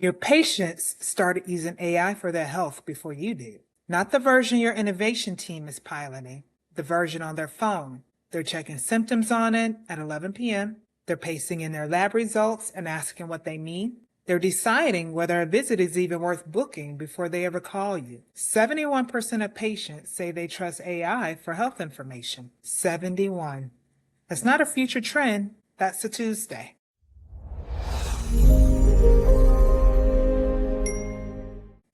Your patients started using AI for their health before you did. Not the version your innovation team is piloting, the version on their phone. They're checking symptoms on it at 11 p.m. They're pasting in their lab results and asking what they mean. They're deciding whether a visit is even worth booking before they ever call you. 71% of patients say they trust AI for health information. 71. That's not a future trend, that's a Tuesday.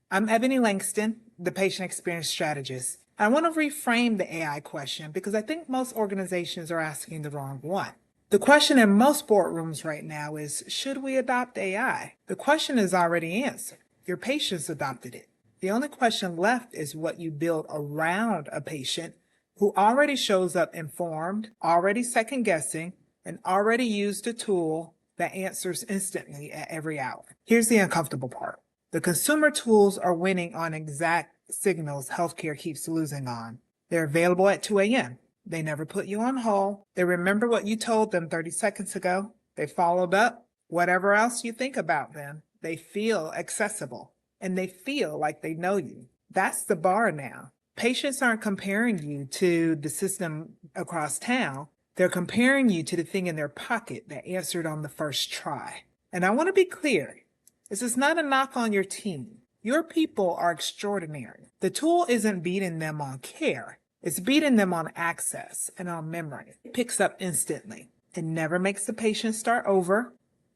I'm Ebony Langston, the Patient Experience Strategist. I want to reframe the AI question because I think most organizations are asking the wrong one. The question in most boardrooms right now is, should we adopt AI? The question is already answered. Your patients adopted it. The only question left is what you build around a patient who already shows up informed, already second-guessing, and already used a tool that answers instantly at every hour. Here's the uncomfortable part. The consumer tools are winning on exact signals healthcare keeps losing on. They're available at 2 a.m. They never put you on hold. They remember what you told them 30 seconds ago. They followed up. Whatever else you think about them, they feel accessible and they feel like they know you. That's the bar now. Patients aren't comparing you to the system across town. They're comparing you to the thing in their pocket that answered on the first try. And I want to be clear. This is not a knock on your team. Your people are extraordinary. The tool isn't beating them on care. It's beating them on access and on memory. It picks up instantly. It never makes the patient start over.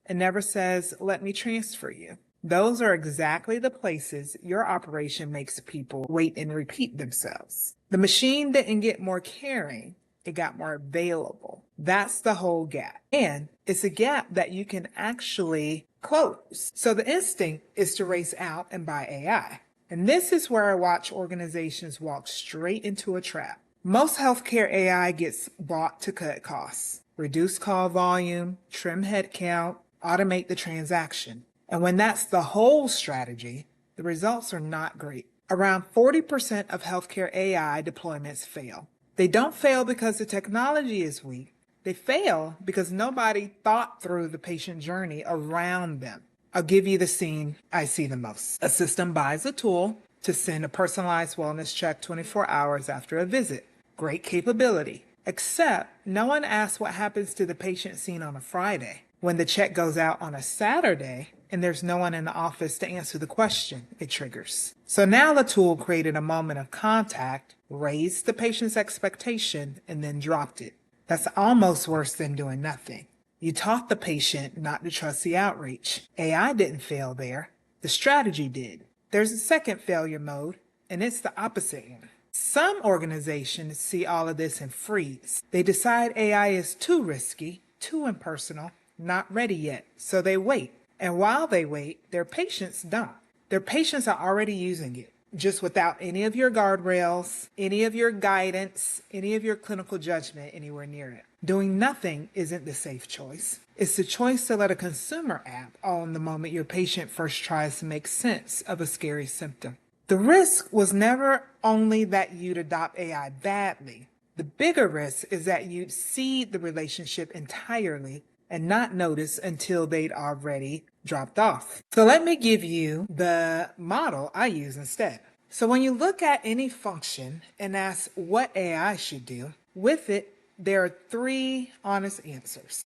It never says, let me transfer you. Those are exactly the places your operation makes people wait and repeat themselves. The machine didn't get more caring. It got more available. That's the whole gap. And it's a gap that you can actually close. So the instinct is to race out and buy AI. And this is where I watch organizations walk straight into a trap. Most healthcare AI gets bought to cut costs, reduce call volume, trim headcount, automate the transaction. And when that's the whole strategy, the results are not great. Around 40% of healthcare AI deployments fail. They don't fail because the technology is weak. They fail because nobody thought through the patient journey around them. I'll give you the scene I see the most. A system buys a tool to send a personalized wellness check 24 hours after a visit. Great capability. Except no one asks what happens to the patient seen on a Friday when the check goes out on a Saturday and there's no one in the office to answer the question it triggers. So now the tool created a moment of contact, raised the patient's expectation, and then dropped it. That's almost worse than doing nothing. You taught the patient not to trust the outreach. AI didn't fail there. The strategy did. There's a second failure mode, and it's the opposite one. Some organizations see all of this and freeze. They decide AI is too risky, too impersonal, not ready yet, so they wait. And while they wait, their patients don't. Their patients are already using it, just without any of your guardrails, any of your guidance, any of your clinical judgment anywhere near it. Doing nothing isn't the safe choice. It's the choice to let a consumer app on the moment your patient first tries to make sense of a scary symptom. The risk was never only that you'd adopt AI badly. The bigger risk is that you'd cede the relationship entirely and not notice until they'd already dropped off. So let me give you the model I use instead. So when you look at any function and ask what AI should do, with it, there are 3 honest answers.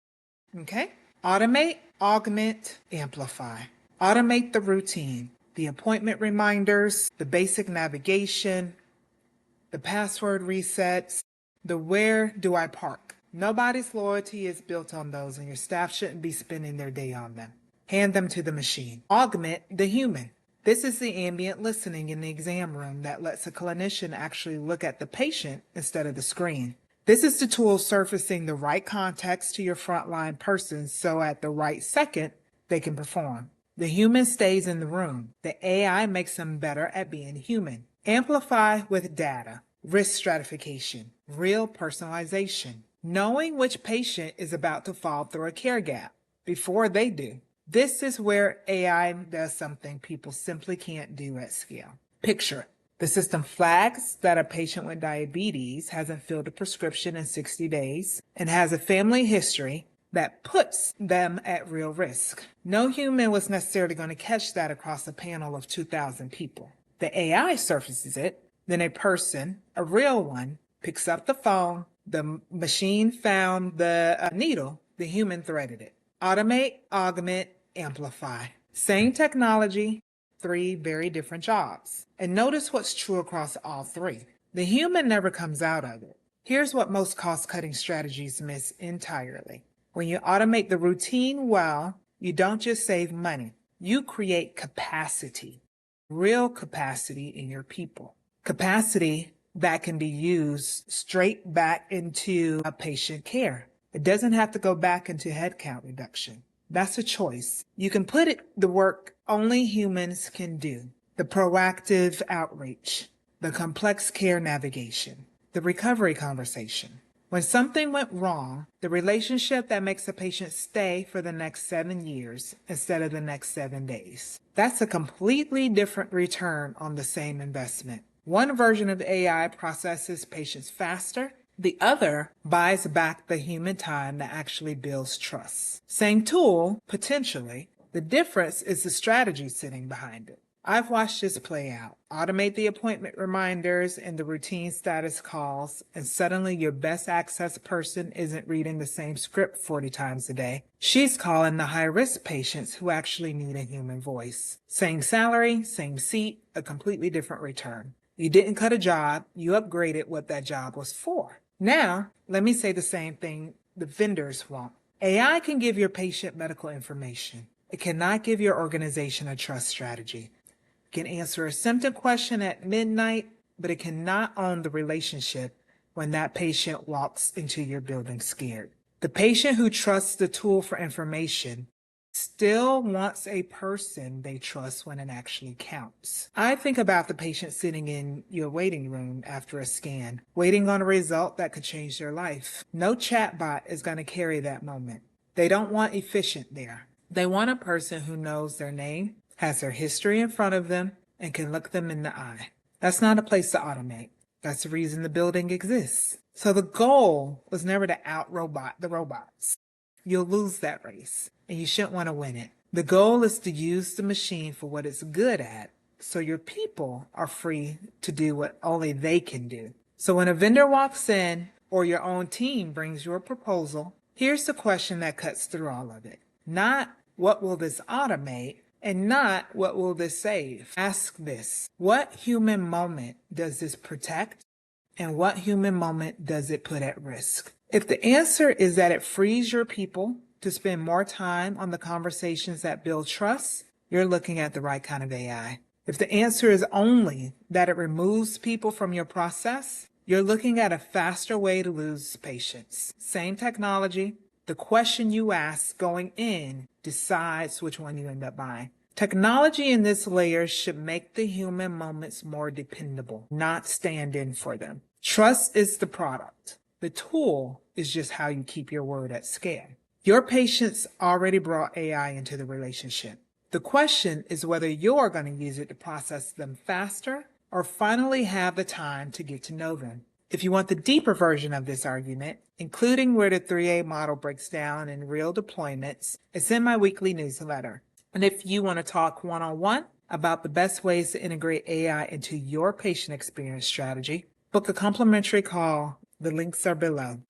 Okay? Automate, augment, amplify. Automate the routine, the appointment reminders, the basic navigation, the password resets, the where do I park. Nobody's loyalty is built on those, and your staff shouldn't be spending their day on them. Hand them to the machine. Augment the human. This is the ambient listening in the exam room that lets a clinician actually look at the patient instead of the screen. This is the tool surfacing the right context to your frontline person so at the right second, they can perform. The human stays in the room. The AI makes them better at being human. Amplify with data, risk stratification, real personalization. Knowing which patient is about to fall through a care gap before they do. This is where AI does something people simply can't do at scale. Picture it. The system flags that a patient with diabetes hasn't filled a prescription in 60 days and has a family history, that puts them at real risk. No human was necessarily going to catch that across a panel of 2,000 people. The AI surfaces it, then a person, a real one, picks up the phone, the machine found the needle, the human threaded it. Automate, augment, amplify. Same technology, 3 very different jobs. And notice what's true across all 3. The human never comes out of it. Here's what most cost-cutting strategies miss entirely. When you automate the routine well, you don't just save money. You create capacity, real capacity in your people. Capacity that can be used straight back into a patient care. It doesn't have to go back into headcount reduction. That's a choice. You can put it the work only humans can do. The proactive outreach, the complex care navigation, the recovery conversation. When something went wrong, the relationship that makes a patient stay for the next 7 years instead of the next 7 days. That's a completely different return on the same investment. One version of AI processes patients faster. The other buys back the human time that actually builds trust. Same tool, potentially. The difference is the strategy sitting behind it. I've watched this play out. Automate the appointment reminders and the routine status calls, and suddenly your best access person isn't reading the same script 40 times a day. She's calling the high-risk patients who actually need a human voice. Same salary, same seat, a completely different return. You didn't cut a job, you upgraded what that job was for. Now, let me say the same thing the vendors want. AI can give your patient medical information. It cannot give your organization a trust strategy. It can answer a symptom question at midnight, but it cannot own the relationship when that patient walks into your building scared. The patient who trusts the tool for information still wants a person they trust when it actually counts. I think about the patient sitting in your waiting room after a scan, waiting on a result that could change their life. No chatbot is going to carry that moment. They don't want efficient there. They want a person who knows their name, has their history in front of them, and can look them in the eye. That's not a place to automate. That's the reason the building exists. So the goal was never to out-robot the robots. You'll lose that race, and you shouldn't want to win it. The goal is to use the machine for what it's good at, so your people are free to do what only they can do. So when a vendor walks in, or your own team brings you a proposal, here's the question that cuts through all of it. Not, what will this automate? And not, what will this save? Ask this: what human moment does this protect? And what human moment does it put at risk? If the answer is that it frees your people to spend more time on the conversations that build trust, you're looking at the right kind of AI. If the answer is only that it removes people from your process, you're looking at a faster way to lose patients. Same technology. The question you ask going in decides which one you end up buying. Technology in this layer should make the human moments more dependable, not stand in for them. Trust is the product. The tool is just how you keep your word at scale. Your patients already brought AI into the relationship. The question is whether you're going to use it to process them faster or finally have the time to get to know them. If you want the deeper version of this argument, including where the 3A model breaks down in real deployments, it's in my weekly newsletter. And if you want to talk one-on-one about the best ways to integrate AI into your patient experience strategy, book a complimentary call. The links are below.